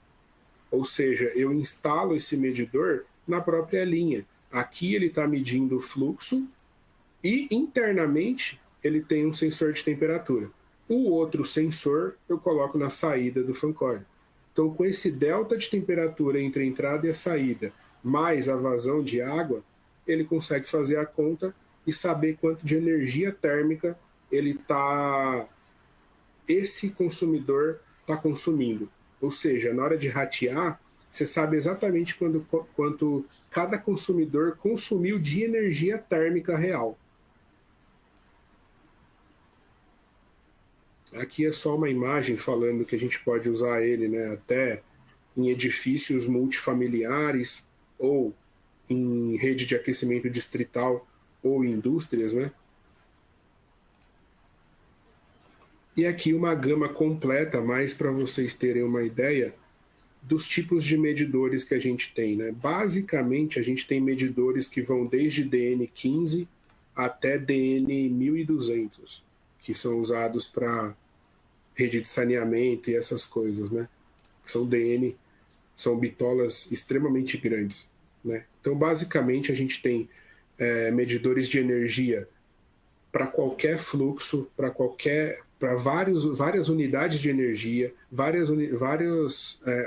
Ou seja, eu instalo esse medidor na própria linha. Aqui ele está medindo o fluxo e internamente ele tem um sensor de temperatura. O outro sensor eu coloco na saída do fan coil. Então, com esse delta de temperatura entre a entrada e a saída, mais a vazão de água, ele consegue fazer a conta e saber quanto de energia térmica esse consumidor está consumindo. Ou seja, na hora de ratear, você sabe exatamente quanto cada consumidor consumiu de energia térmica real. Aqui é só uma imagem falando que a gente pode usar ele, né, até em edifícios multifamiliares ou em rede de aquecimento distrital ou indústrias, né? E aqui uma gama completa, mais para vocês terem uma ideia dos tipos de medidores que a gente tem, né? Basicamente, a gente tem medidores que vão desde DN15 até DN1200, que são usados para rede de saneamento e essas coisas, né? São bitolas extremamente grandes, né? Então, basicamente, a gente tem medidores de energia para qualquer fluxo, para várias unidades de energia,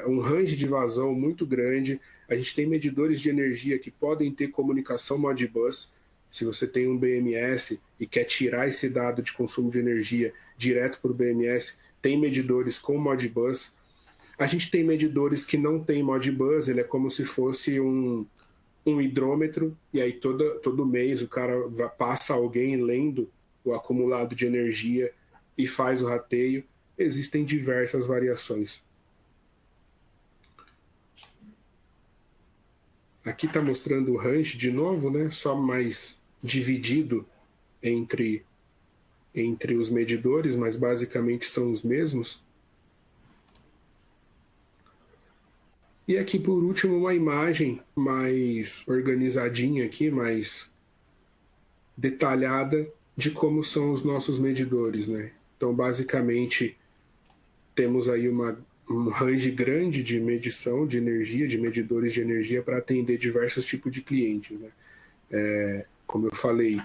um range de vazão muito grande. A gente tem medidores de energia que podem ter comunicação Modbus. Se você tem um BMS e quer tirar esse dado de consumo de energia direto para o BMS, tem medidores com Modbus. A gente tem medidores que não tem Modbus, ele é como se fosse um hidrômetro, e aí todo mês o cara passa alguém lendo o acumulado de energia e faz o rateio. Existem diversas variações. Aqui está mostrando o range de novo, né? Só mais dividido entre os medidores, mas basicamente são os mesmos. E aqui, por último, uma imagem mais organizadinha aqui, mais detalhada de como são os nossos medidores, né? Então, basicamente, temos aí um range grande de medição de energia, de medidores de energia para atender diversos tipos de clientes, né? Como eu falei,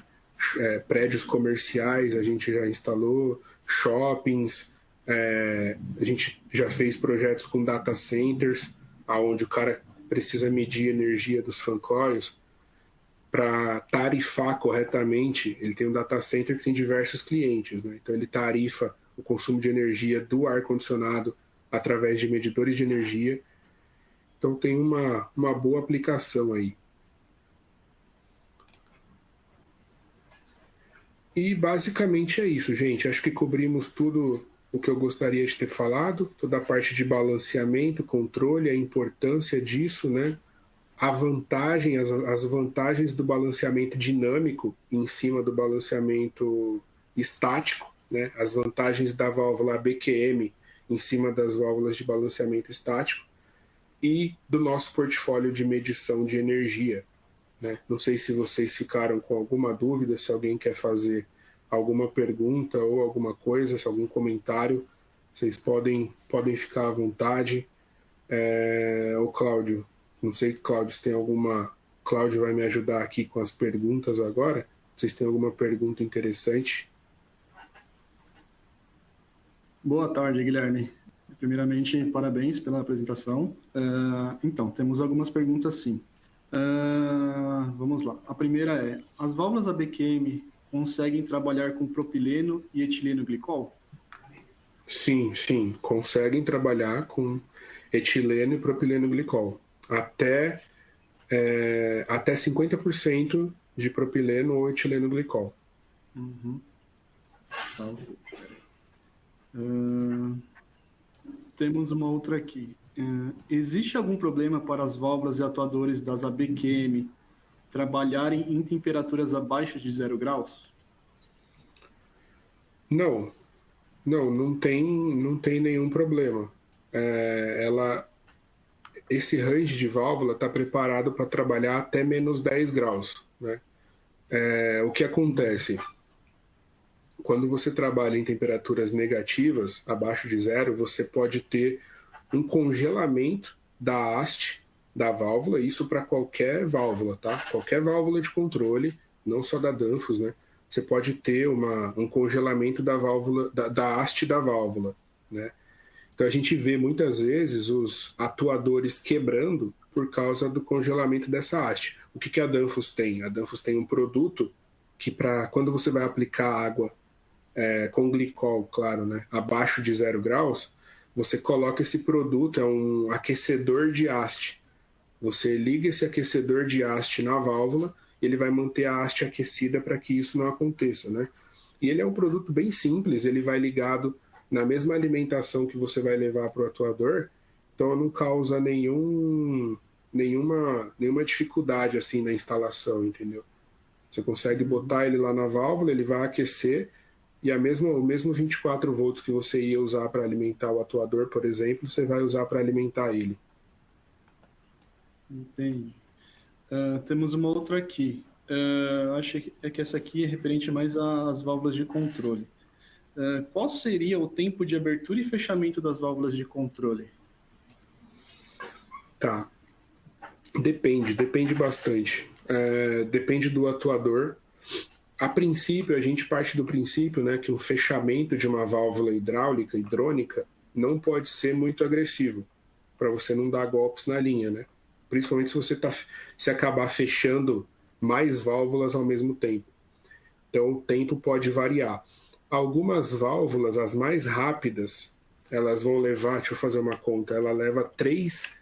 prédios comerciais a gente já instalou, shoppings, a gente já fez projetos com data centers, onde o cara precisa medir a energia dos fan coils para tarifar corretamente. Ele tem um data center que tem diversos clientes, né? Então ele tarifa o consumo de energia do ar-condicionado através de medidores de energia. Então tem uma boa aplicação aí. E basicamente é isso, gente. Acho que cobrimos tudo o que eu gostaria de ter falado, toda a parte de balanceamento, controle, a importância disso, né? A vantagem, as vantagens do balanceamento dinâmico em cima do balanceamento estático, né? As vantagens da válvula ABQM em cima das válvulas de balanceamento estático e do nosso portfólio de medição de energia, né? Não sei se vocês ficaram com alguma dúvida, se alguém quer fazer alguma pergunta ou alguma coisa, se algum comentário, vocês podem ficar à vontade. O Cláudio, não sei, Cláudio, se tem alguma... Cláudio vai me ajudar aqui com as perguntas agora. Vocês têm alguma pergunta interessante? Boa tarde, Guilherme. Primeiramente, parabéns pela apresentação. Então, temos algumas perguntas, sim. Vamos lá. A primeira é: as válvulas ABQM conseguem trabalhar com propileno e etileno glicol? Sim, conseguem trabalhar com etileno e propileno glicol. Até 50% de propileno ou etileno glicol. Uhum. Tá. Temos uma outra aqui. Existe algum problema para as válvulas e atuadores das ABQM trabalharem em temperaturas abaixo de 0 graus? Não tem nenhum problema. Esse range de válvula está preparado para trabalhar até menos 10 graus, né? O que acontece? Quando você trabalha em temperaturas negativas, abaixo de 0, você pode ter um congelamento da haste da válvula, isso para qualquer válvula, tá? Qualquer válvula de controle, não só da Danfoss, né? Você pode ter um congelamento da válvula, da haste da válvula, né? Então a gente vê muitas vezes os atuadores quebrando por causa do congelamento dessa haste. O que a Danfoss tem? A Danfoss tem um produto que, para quando você vai aplicar água com glicol, claro, né, abaixo de 0 graus, você coloca esse produto, é um aquecedor de haste. Você liga esse aquecedor de haste na válvula, ele vai manter a haste aquecida para que isso não aconteça, né? E ele é um produto bem simples, ele vai ligado na mesma alimentação que você vai levar para o atuador, então não causa nenhuma dificuldade assim na instalação, entendeu? Você consegue botar ele lá na válvula, ele vai aquecer, e o mesmo 24 volts que você ia usar para alimentar o atuador, por exemplo, você vai usar para alimentar ele. Entendi. Temos uma outra aqui. Acho que essa aqui é referente mais às válvulas de controle. Qual seria o tempo de abertura e fechamento das válvulas de controle? Tá. Depende bastante. Depende do atuador. A princípio, a gente parte do princípio, né, que o fechamento de uma válvula hidrônica, não pode ser muito agressivo, para você não dar golpes na linha, né? Principalmente se acabar fechando mais válvulas ao mesmo tempo. Então, o tempo pode variar. Algumas válvulas, as mais rápidas, elas vão levar, deixa eu fazer uma conta, ela leva 3,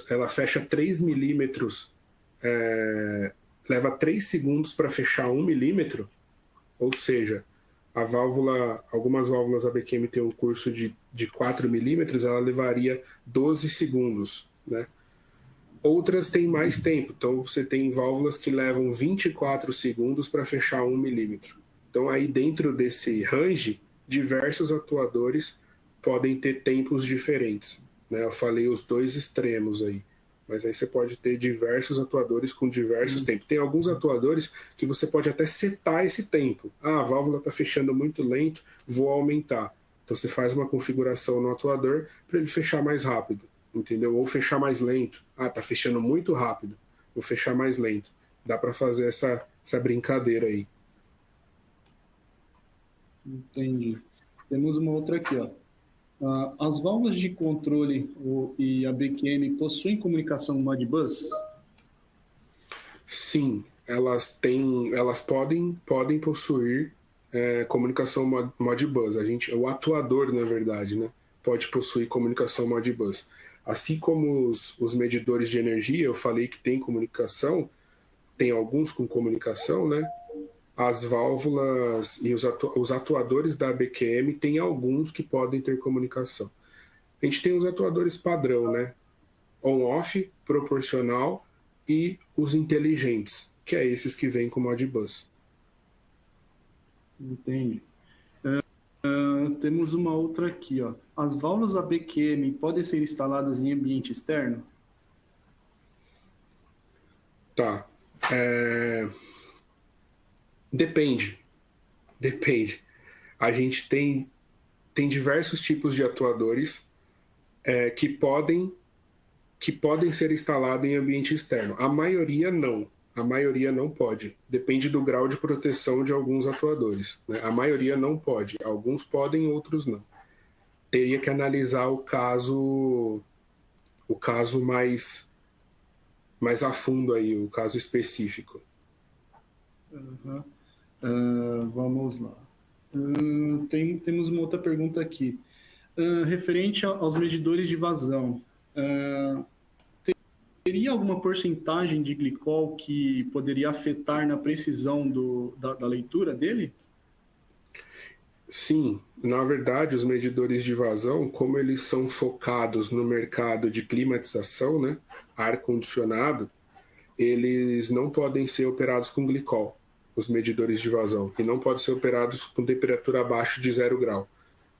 ela fecha 3 milímetros, leva 3 segundos para fechar 1 milímetro, ou seja, a válvula, algumas válvulas ABQM têm um curso de 4 milímetros, ela levaria 12 segundos, né? Outras têm mais tempo, então você tem válvulas que levam 24 segundos para fechar 1 milímetro. Então aí dentro desse range, diversos atuadores podem ter tempos diferentes, né? Eu falei os dois extremos aí, mas aí você pode ter diversos atuadores com diversos tempos. Tem alguns atuadores que você pode até setar esse tempo. Ah, a válvula está fechando muito lento, vou aumentar. Então você faz uma configuração no atuador para ele fechar mais rápido, entendeu? Ou fechar mais lento. Ah, está fechando muito rápido, vou fechar mais lento. Dá para fazer essa brincadeira aí. Entendi. Temos uma outra aqui, ó. As válvulas de controle e a BQM possuem comunicação Modbus? Sim, elas podem possuir comunicação Modbus. O atuador, na verdade, né, pode possuir comunicação Modbus. Assim como os medidores de energia, eu falei que tem comunicação, tem alguns com comunicação, né? As válvulas e os atuadores da ABQM tem alguns que podem ter comunicação. A gente tem os atuadores padrão, né? On-off, proporcional e os inteligentes, que é esses que vêm com Modbus. Entendi. Temos uma outra aqui, ó. As válvulas ABQM podem ser instaladas em ambiente externo? Tá. Depende. A gente tem diversos tipos de atuadores que podem ser instalados em ambiente externo. A maioria não. A maioria não pode. Depende do grau de proteção de alguns atuadores, né? A maioria não pode. Alguns podem, outros não. Teria que analisar o caso mais a fundo aí, o caso específico. Uhum. Vamos lá. Temos uma outra pergunta aqui. Referente aos medidores de vazão, teria alguma porcentagem de glicol que poderia afetar na precisão da leitura dele? Sim, na verdade, os medidores de vazão, como eles são focados no mercado de climatização, né, ar-condicionado, eles não podem ser operados com glicol, os medidores de vazão, e não podem ser operados com temperatura abaixo de 0 grau,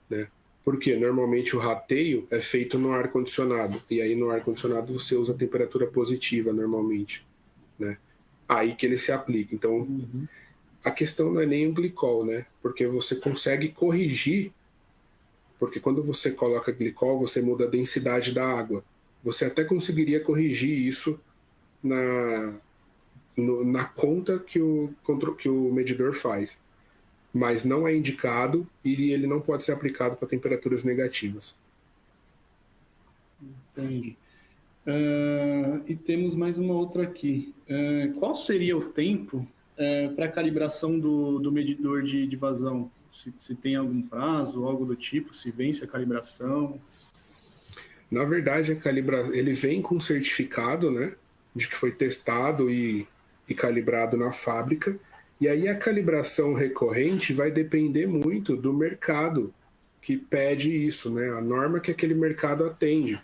né? Porque normalmente o rateio é feito no ar-condicionado, e aí no ar-condicionado você usa temperatura positiva normalmente, né? Aí que ele se aplica. Então, a questão não é nem o glicol, né? Porque você consegue corrigir, porque quando você coloca glicol, você muda a densidade da água. Você até conseguiria corrigir isso na conta que o medidor faz, mas não é indicado e ele não pode ser aplicado para temperaturas negativas. Entendi. E temos mais uma outra aqui. Qual seria o tempo para a calibração do medidor de vazão? Se tem algum prazo, algo do tipo, se vence a calibração? Na verdade, ele vem com certificado, né, de que foi testado e calibrado na fábrica, e aí a calibração recorrente vai depender muito do mercado que pede isso, né, a norma que aquele mercado atende,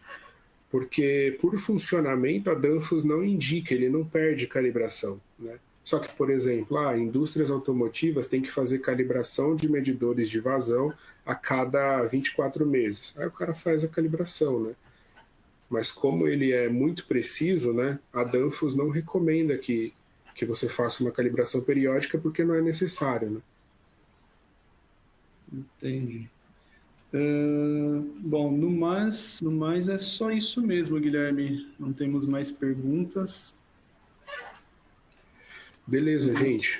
porque por funcionamento a Danfoss não indica, ele não perde calibração, né? Só que, por exemplo, indústrias automotivas têm que fazer calibração de medidores de vazão a cada 24 meses. Aí o cara faz a calibração, né? Mas como ele é muito preciso, né, a Danfoss não recomenda que você faça uma calibração periódica porque não é necessário, né? Entendi. Bom, no mais é só isso mesmo, Guilherme. Não temos mais perguntas. Beleza, gente.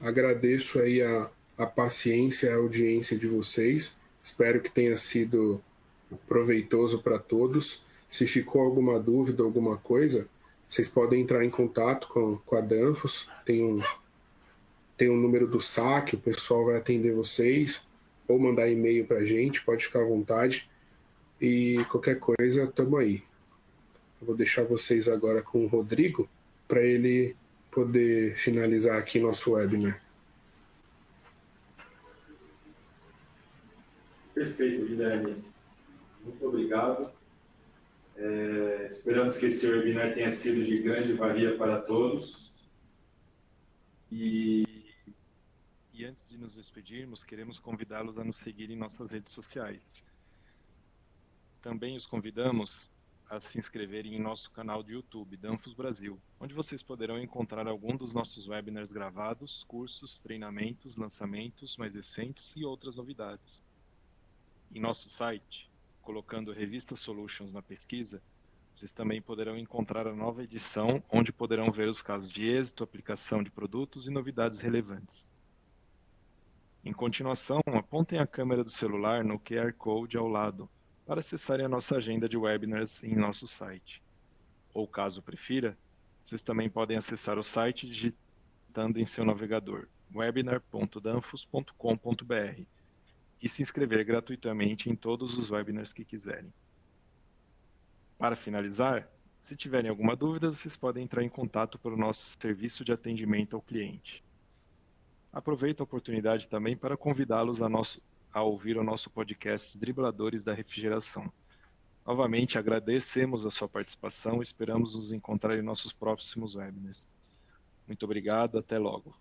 Agradeço aí a paciência e a audiência de vocês. Espero que tenha sido proveitoso para todos. Se ficou alguma dúvida, alguma coisa, vocês podem entrar em contato com a Danfoss. Tem um número do saque, o pessoal vai atender vocês. ou mandar e-mail para a gente, pode ficar à vontade. E qualquer coisa, estamos aí. Eu vou deixar vocês agora com o Rodrigo, para ele poder finalizar aqui nosso webinar. Perfeito, Guilherme. Muito obrigado. Esperamos que esse webinar tenha sido de grande valia para todos. E antes de nos despedirmos, queremos convidá-los a nos seguir em nossas redes sociais. Também os convidamos a se inscreverem em nosso canal do YouTube, Danfoss Brasil, onde vocês poderão encontrar algum dos nossos webinars gravados, cursos, treinamentos, lançamentos mais recentes e outras novidades. Em nosso site, colocando Revista Solutions na pesquisa, vocês também poderão encontrar a nova edição, onde poderão ver os casos de êxito, aplicação de produtos e novidades relevantes. Em continuação, apontem a câmera do celular no QR Code ao lado, para acessarem a nossa agenda de webinars em nosso site. Ou, caso prefira, vocês também podem acessar o site digitando em seu navegador webinar.danfoss.com.br e se inscrever gratuitamente em todos os webinars que quiserem. Para finalizar, se tiverem alguma dúvida, vocês podem entrar em contato pelo nosso serviço de atendimento ao cliente. Aproveito a oportunidade também para convidá-los a ouvir o nosso podcast Dribladores da Refrigeração. Novamente, agradecemos a sua participação e esperamos nos encontrar em nossos próximos webinars. Muito obrigado, até logo.